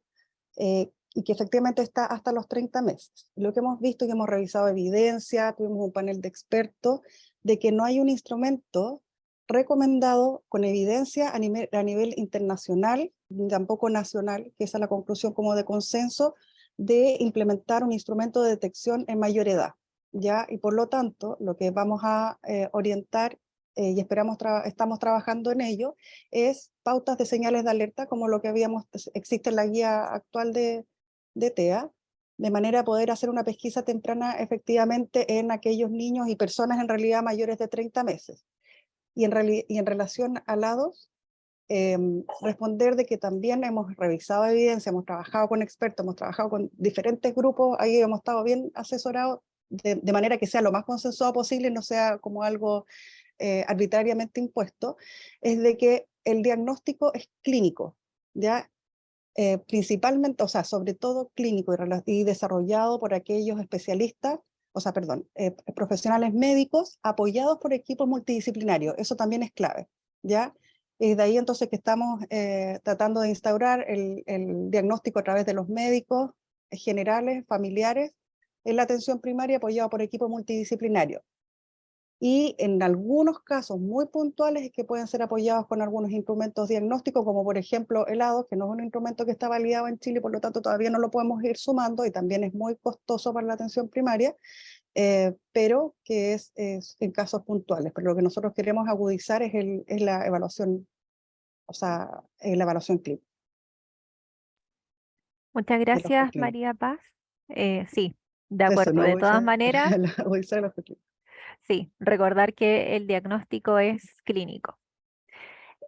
y que efectivamente está hasta los 30 meses, lo que hemos visto y hemos revisado evidencia, tuvimos un panel de expertos, de que no hay un instrumento recomendado con evidencia a nivel internacional, ni tampoco nacional, que esa es la conclusión como de consenso, de implementar un instrumento de detección en mayor edad, ¿ya? Y por lo tanto, lo que vamos a orientar, y estamos trabajando en ello, es pautas de señales de alerta, como lo que existe en la guía actual de TEA, de manera a poder hacer una pesquisa temprana efectivamente en aquellos niños y personas en realidad mayores de 30 meses. Y en relación a lados, responder de que también hemos revisado evidencia, hemos trabajado con expertos, hemos trabajado con diferentes grupos, ahí hemos estado bien asesorados, de manera que sea lo más consensuado posible, no sea como algo arbitrariamente impuesto, es de que el diagnóstico es clínico, ¿ya? Principalmente, o sea, sobre todo clínico y desarrollado por aquellos especialistas, o sea, perdón, profesionales médicos apoyados por equipos multidisciplinarios. Eso también es clave, ¿ya? Y de ahí entonces que estamos tratando de instaurar el diagnóstico a través de los médicos generales, familiares, en la atención primaria apoyado por equipos multidisciplinarios. Y en algunos casos muy puntuales es que pueden ser apoyados con algunos instrumentos diagnósticos, como por ejemplo el ADOS, que no es un instrumento que está validado en Chile, por lo tanto todavía no lo podemos ir sumando y también es muy costoso para la atención primaria, pero que es en casos puntuales. Pero lo que nosotros queremos agudizar es la evaluación, o sea, la evaluación clínica. Muchas El ojo gracias, clínico. María Paz. Sí, de Eso, acuerdo. no De todas maneras, agudizar el ojo clínico. sí, recordar que el diagnóstico es clínico.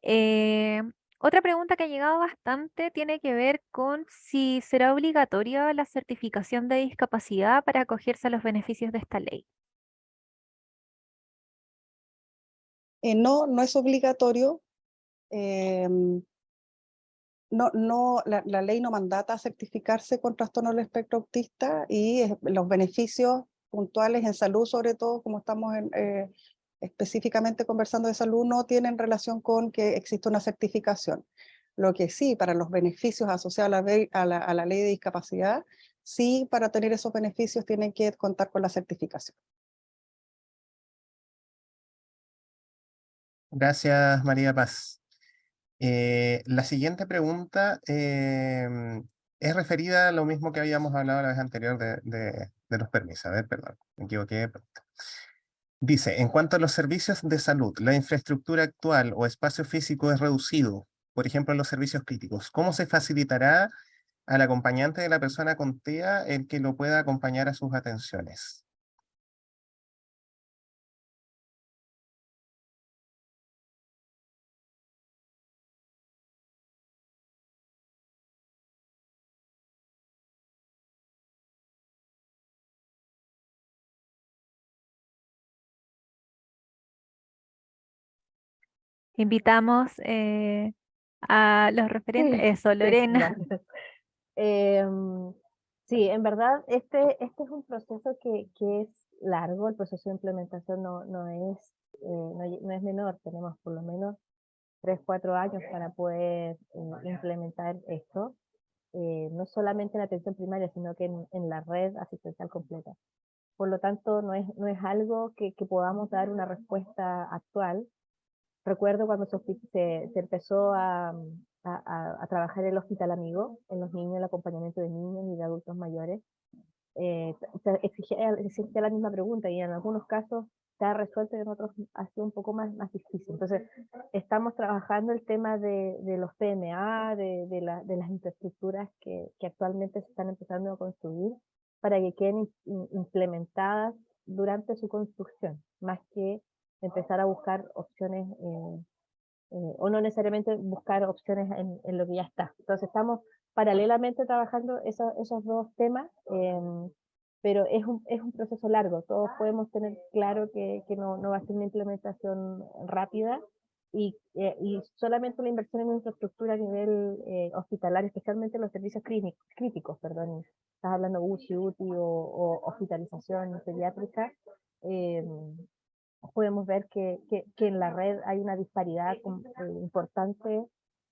Eh, Otra pregunta que ha llegado bastante tiene que ver con si será obligatoria la certificación de discapacidad para acogerse a los beneficios de esta ley. No, no es obligatorio. La ley no mandata a certificarse con trastorno del espectro autista, y los beneficios puntuales en salud, sobre todo, como estamos específicamente conversando de salud, no tienen relación con que exista una certificación. Lo que sí, para los beneficios asociados a la ley de discapacidad, sí, para tener esos beneficios tienen que contar con la certificación. Gracias, María Paz. La siguiente pregunta es referida a lo mismo que habíamos hablado la vez anterior de los permisos. A ver, perdón, me equivoqué. Dice, en cuanto a los servicios de salud, la infraestructura actual o espacio físico es reducido, por ejemplo, en los servicios críticos. ¿Cómo se facilitará al acompañante de la persona con TEA el que lo pueda acompañar a sus atenciones? Invitamos a los referentes. Sí, Eso, sí, Lorena. gracias. Sí, en verdad, este es un proceso que es largo, el proceso de implementación no es menor, tenemos por lo menos 3, 4 años para poder implementar esto, no solamente en atención primaria, sino que en la red asistencial completa. Por lo tanto, no es algo que podamos dar una respuesta actual. Recuerdo cuando se empezó a trabajar el Hospital Amigo, en los niños, el acompañamiento de niños y de adultos mayores, se exigía la misma pregunta y en algunos casos se ha resuelto y en otros ha sido un poco más difícil. Entonces, estamos trabajando el tema de los PMA, de las infraestructuras que actualmente se están empezando a construir para que queden implementadas durante su construcción, más que empezar a buscar opciones o no necesariamente buscar opciones en lo que ya está. Entonces estamos paralelamente trabajando esos dos temas, pero es un proceso largo. Todos podemos tener claro que no va a ser una implementación rápida y solamente la inversión en infraestructura a nivel hospitalario, especialmente los servicios críticos, perdón, estás hablando UCI, UTI o hospitalización pediátrica, podemos ver que en la red hay una disparidad importante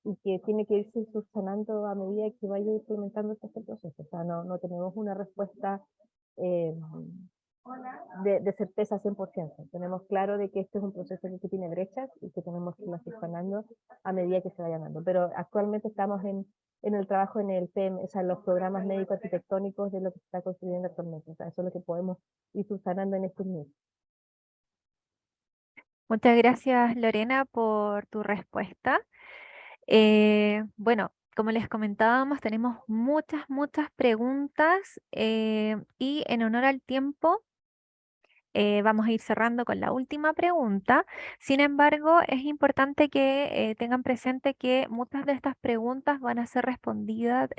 y que tiene que irse subsanando a medida que vaya implementando este proceso. O sea, no tenemos una respuesta eh, de certeza 100%. Tenemos claro de que este es un proceso que tiene brechas y que tenemos que irlo subsanando a medida que se vaya dando. Pero actualmente estamos en el trabajo en el PM, o sea, en los programas médico-arquitectónicos de lo que se está construyendo actualmente. O sea, eso es lo que podemos ir subsanando en este nivel. Muchas gracias, Lorena, por tu respuesta. Bueno, como les comentábamos, tenemos muchas preguntas y en honor al tiempo vamos a ir cerrando con la última pregunta. Sin embargo, es importante que tengan presente que muchas de estas preguntas van a ser respondidas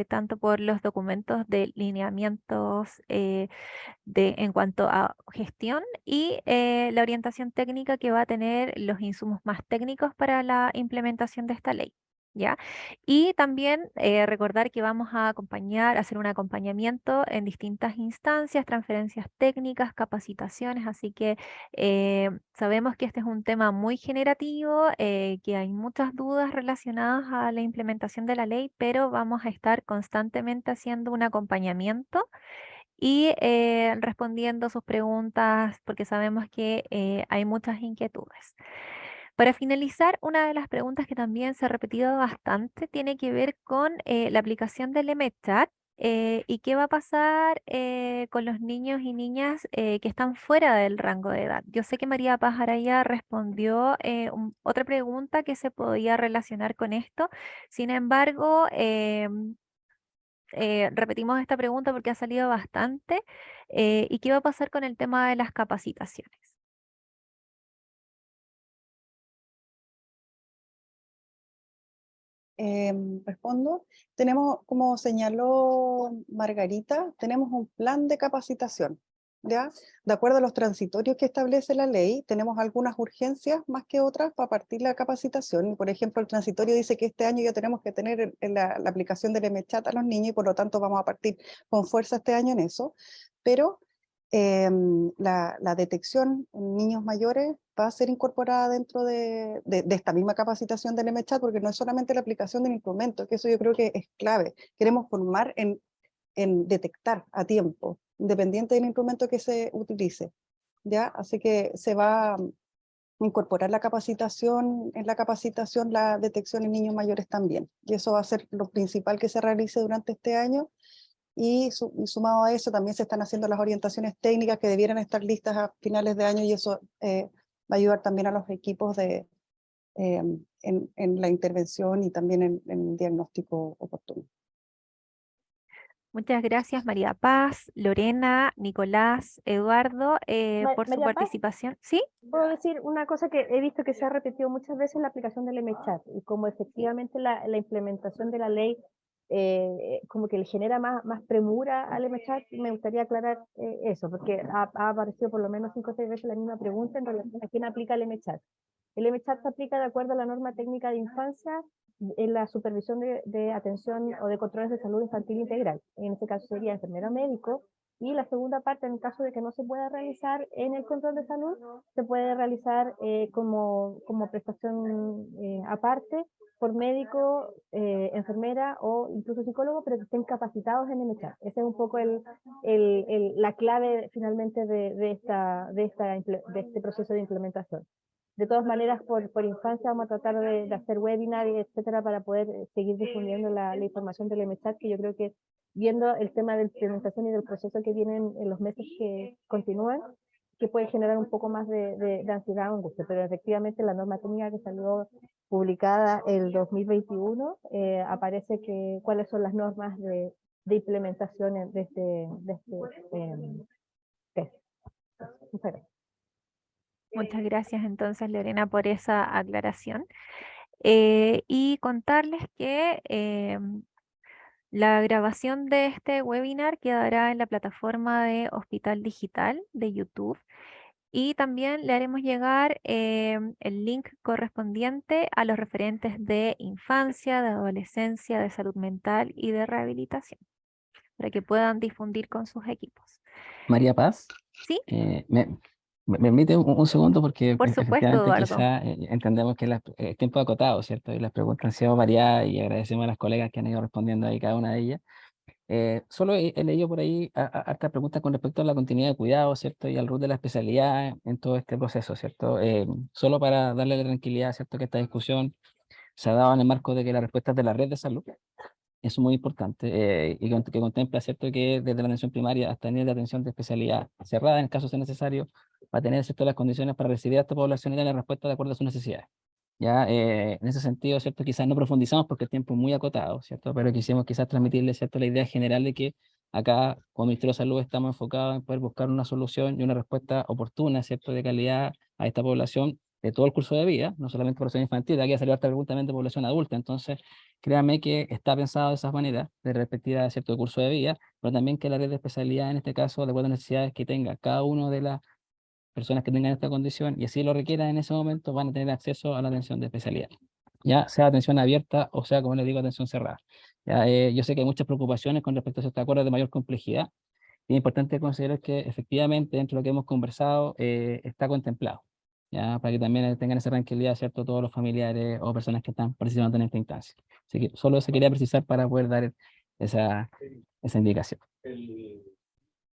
tanto por los documentos de lineamientos en cuanto a gestión y la orientación técnica que va a tener los insumos más técnicos para la implementación de esta ley. ¿Ya? Y también recordar que vamos a hacer un acompañamiento en distintas instancias, transferencias técnicas, capacitaciones, así que sabemos que este es un tema muy generativo, que hay muchas dudas relacionadas a la implementación de la ley, pero vamos a estar constantemente haciendo un acompañamiento y respondiendo sus preguntas porque sabemos que hay muchas inquietudes. Para finalizar, una de las preguntas que también se ha repetido bastante tiene que ver con la aplicación del MChat y qué va a pasar con los niños y niñas que están fuera del rango de edad. Yo sé que María Paz Araya respondió otra pregunta que se podía relacionar con esto. Sin embargo, repetimos esta pregunta porque ha salido bastante. ¿Y qué va a pasar con el tema de las capacitaciones? Respondo. Tenemos, como señaló Margarita, tenemos un plan de capacitación, ¿ya? De acuerdo a los transitorios que establece la ley, tenemos algunas urgencias más que otras para partir la capacitación. Por ejemplo, el transitorio dice que este año ya tenemos que tener la aplicación del MChat a los niños y por lo tanto vamos a partir con fuerza este año en eso. Pero la detección en niños mayores va a ser incorporada dentro de esta misma capacitación del MChat, porque no es solamente la aplicación del instrumento, que eso yo creo que es clave. Queremos formar en detectar a tiempo, independiente del instrumento que se utilice, ¿ya? Así que se va a incorporar la capacitación, en la capacitación la detección en niños mayores también, y eso va a ser lo principal que se realice durante este año. Y sumado a eso también se están haciendo las orientaciones técnicas que debieran estar listas a finales de año y eso va a ayudar también a los equipos en la intervención y también en el diagnóstico oportuno. Muchas gracias María Paz, Lorena, Nicolás, Eduardo por su María Paz, participación. ¿Sí? puedo decir una cosa que he visto que se ha repetido muchas veces en la aplicación del MChat y como efectivamente la implementación de la ley como que le genera más premura al MChat. Me gustaría aclarar eso, porque ha aparecido por lo menos 5 o 6 veces la misma pregunta en relación a quién aplica el MChat. El MChat se aplica de acuerdo a la norma técnica de infancia en la supervisión de atención o de controles de salud infantil integral. En este caso sería enfermero médico, y la segunda parte, en el caso de que no se pueda realizar en el control de salud, se puede realizar como prestación aparte por médico, enfermera o incluso psicólogo, pero que estén capacitados en MChat. Esa es un poco la clave finalmente de este proceso de implementación. De todas maneras, por infancia vamos a tratar de hacer webinars, etcétera, para poder seguir difundiendo la información del MChat, que yo creo que viendo el tema de implementación y del proceso que vienen en los meses que continúan, que puede generar un poco más de ansiedad o angustia, pero efectivamente la norma técnica que salió publicada el 2021 aparece cuáles son las normas de implementación de este test. Muchas gracias. Muchas gracias entonces, Lorena, por esa aclaración. Y contarles que la grabación de este webinar quedará en la plataforma de Hospital Digital de YouTube, y también le haremos llegar el link correspondiente a los referentes de infancia, de adolescencia, de salud mental y de rehabilitación, para que puedan difundir con sus equipos. María Paz, ¿Sí? me permite un segundo, porque Por supuesto, efectivamente Eduardo. quizá entendemos que el tiempo acotado, ¿cierto? Y las preguntas han sido variadas, y agradecemos a las colegas que han ido respondiendo ahí cada una de ellas. Solo he leído por ahí hartas preguntas con respecto a la continuidad de cuidado, ¿cierto? Y al rol de la especialidad en todo este proceso, ¿cierto? Solo para darle la tranquilidad, ¿cierto? Que esta discusión se ha dado en el marco de que las respuestas de la red de salud, eso es muy importante, y que contempla, ¿cierto?, que desde la atención primaria hasta nivel de atención de especialidad cerrada, en el caso sea necesario, va a tener, ¿cierto?, las condiciones para recibir a esta población y darle respuesta de acuerdo a sus necesidades. Ya, en ese sentido, ¿cierto?, quizás no profundizamos porque el tiempo es muy acotado, ¿cierto?, pero quisimos quizás transmitirle, ¿cierto?, la idea general de que acá, como Ministerio de Salud, estamos enfocados en poder buscar una solución y una respuesta oportuna, ¿cierto?, de calidad a esta población de todo el curso de vida, no solamente población infantil. De aquí ha salido esta pregunta también de población adulta. Entonces, créanme que está pensado de esa manera, de respectiva a cierto curso de vida, pero también que la red de especialidad, en este caso, de acuerdo a las necesidades que tenga cada una de las personas que tengan esta condición, y así lo requieran en ese momento, van a tener acceso a la atención de especialidad, ya sea atención abierta o sea, como les digo, atención cerrada. Ya, yo sé que hay muchas preocupaciones con respecto a estos acuerdos de mayor complejidad, y es importante considerar que efectivamente dentro de lo que hemos conversado está contemplado, ya, para que también tengan esa tranquilidad, ¿cierto?, todos los familiares o personas que están participando en esta instancia. Así que solo se quería precisar para poder dar esa indicación.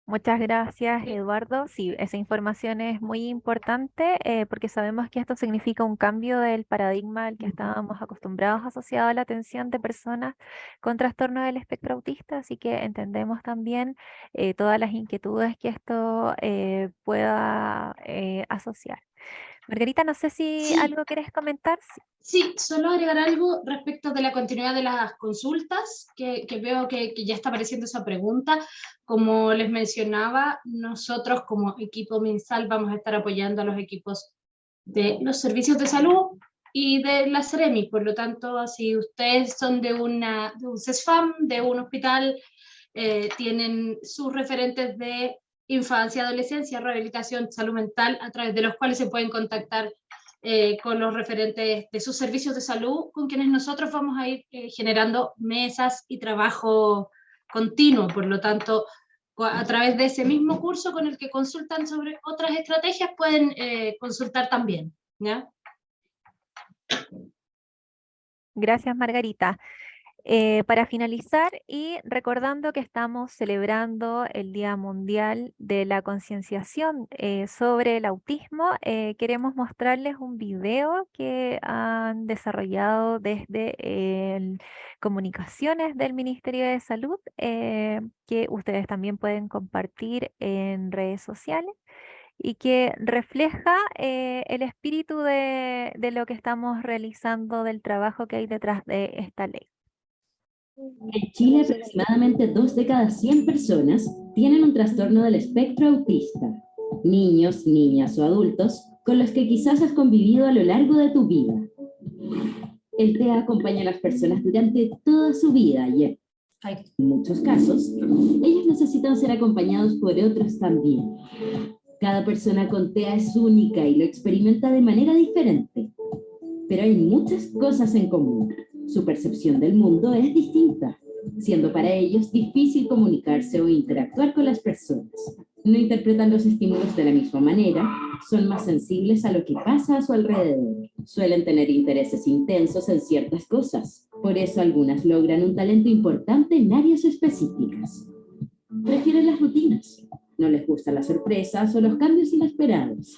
Muchas gracias, Eduardo. Sí, esa información es muy importante porque sabemos que esto significa un cambio del paradigma al que estábamos acostumbrados asociado a la atención de personas con trastorno del espectro autista, así que entendemos también todas las inquietudes que esto pueda asociar. Margarita, no sé si Sí. algo quieres comentar. Sí, solo agregar algo respecto de la continuidad de las consultas, que veo que ya está apareciendo esa pregunta. Como les mencionaba, nosotros como equipo MinSal vamos a estar apoyando a los equipos de los servicios de salud y de la Seremi. Por lo tanto, si ustedes son de un CESFAM, de un hospital, tienen sus referentes de infancia, adolescencia, rehabilitación, salud mental, a través de los cuales se pueden contactar con los referentes de sus servicios de salud, con quienes nosotros vamos a ir generando mesas y trabajo continuo. Por lo tanto, a través de ese mismo curso con el que consultan sobre otras estrategias, pueden consultar también, ¿ya? Gracias, Margarita. Para finalizar, y recordando que estamos celebrando el Día Mundial de la Concienciación sobre el autismo, queremos mostrarles un video que han desarrollado desde comunicaciones del Ministerio de Salud, que ustedes también pueden compartir en redes sociales, y que refleja el espíritu de lo que estamos realizando, del trabajo que hay detrás de esta ley. En Chile, aproximadamente 2 de cada 100 personas tienen un trastorno del espectro autista. Niños, niñas o adultos con los que quizás has convivido a lo largo de tu vida. El TEA acompaña a las personas durante toda su vida y Ay, En muchos casos, ellos necesitan ser acompañados por otros también. Cada persona con TEA es única y lo experimenta de manera diferente. Pero hay muchas cosas en común. Su percepción del mundo es distinta, siendo para ellos difícil comunicarse o interactuar con las personas. No interpretan los estímulos de la misma manera, son más sensibles a lo que pasa a su alrededor. Suelen tener intereses intensos en ciertas cosas. Por eso algunas logran un talento importante en áreas específicas. Prefieren las rutinas. No les gustan las sorpresas o los cambios inesperados.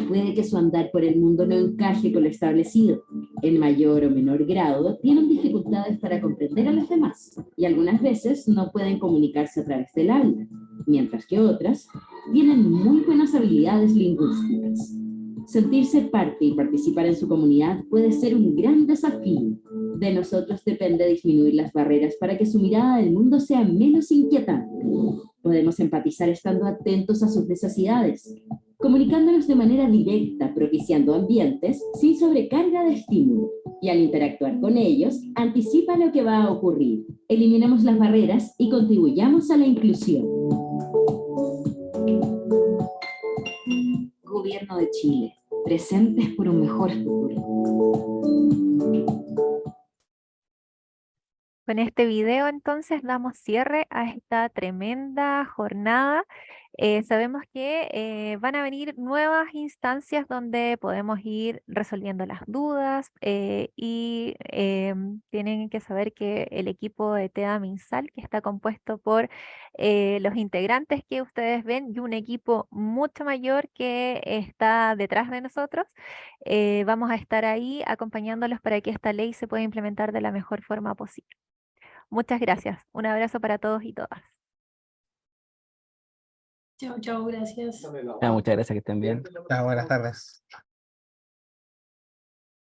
Puede que su andar por el mundo no encaje con lo establecido. En mayor o menor grado, tienen dificultades para comprender a los demás y algunas veces no pueden comunicarse a través del habla, mientras que otras tienen muy buenas habilidades lingüísticas. Sentirse parte y participar en su comunidad puede ser un gran desafío. De nosotros depende disminuir las barreras para que su mirada del mundo sea menos inquietante. Podemos empatizar estando atentos a sus necesidades, comunicándonos de manera directa, propiciando ambientes sin sobrecarga de estímulo. Y al interactuar con ellos, anticipa lo que va a ocurrir. Eliminemos las barreras y contribuyamos a la inclusión. Gobierno de Chile, presentes por un mejor futuro. Con este video entonces damos cierre a esta tremenda jornada. Sabemos que van a venir nuevas instancias donde podemos ir resolviendo las dudas y tienen que saber que el equipo de TEA MinSal, que está compuesto por los integrantes que ustedes ven y un equipo mucho mayor que está detrás de nosotros, vamos a estar ahí acompañándolos para que esta ley se pueda implementar de la mejor forma posible. Muchas gracias. Un abrazo para todos y todas. chao, chao, gracias. Muchas gracias, que estén bien. Buenas tardes.